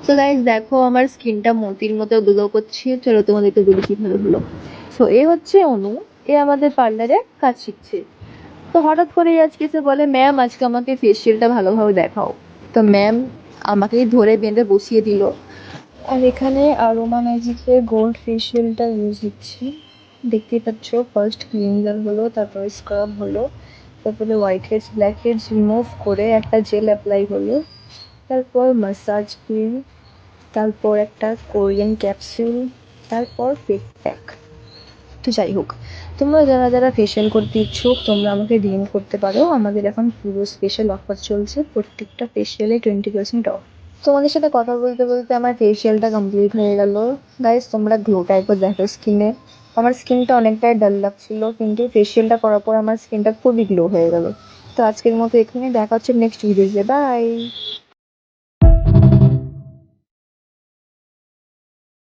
So guys দেখো আমার স্কিনটা মতির মতো গ্লো করছে, চলো তোমাদেরকে বলি কীভাবে হলো। সো এ হচ্ছে অনু, এ আমাদের পার্লারে কাজ শিখছে। তো হঠাৎ করেই আজকে এসে বলে ম্যাম আজকে আমাকে ফেসিয়ালটা ভালোভাবে দেখাও। তো ম্যাম আমাকেই ধরে বেঁধে বসিয়ে দিল। আর এখানে আরোমা ম্যাজিকের গোল্ড ফেসিয়ালটা ইউজ হচ্ছে, দেখতেই পাচ্ছ। ফার্স্ট ক্লিনজার হলো, তারপরে স্ক্রাব হলো, তারপরে white heads black heads remove করে একটা জেল অ্যাপ্লাই হলো, তারপর মাসাজ ক্রিম, তারপর একটা কোরিয়ান ক্যাপসুল, তারপর ফেস প্যাক। তো যাই হোক, তোমরা যারা যারা ফেশিয়াল করতে ইচ্ছুক তোমরা আমাকে ডিএম করতে পারো। আমাদের এখন পুরো স্পেশাল অফার চলছে, প্রত্যেকটা ফেশিয়ালে 20% অফ। তোমাদের সাথে কথা বলতে বলতে আমার ফেশিয়ালটা কমপ্লিট হয়ে গেল। গাইস তোমরা গ্লোটা একবার দেখো স্কিনে। আমার স্কিনটা অনেকটাই ডাল লাগছিল, কিন্তু ফেশিয়ালটা করার পর আমার স্কিনটা খুবই গ্লো হয়ে গেল। তো আজকের মতো এখানে দেখা হচ্ছে নেক্সট ভিডিওতে, বাই।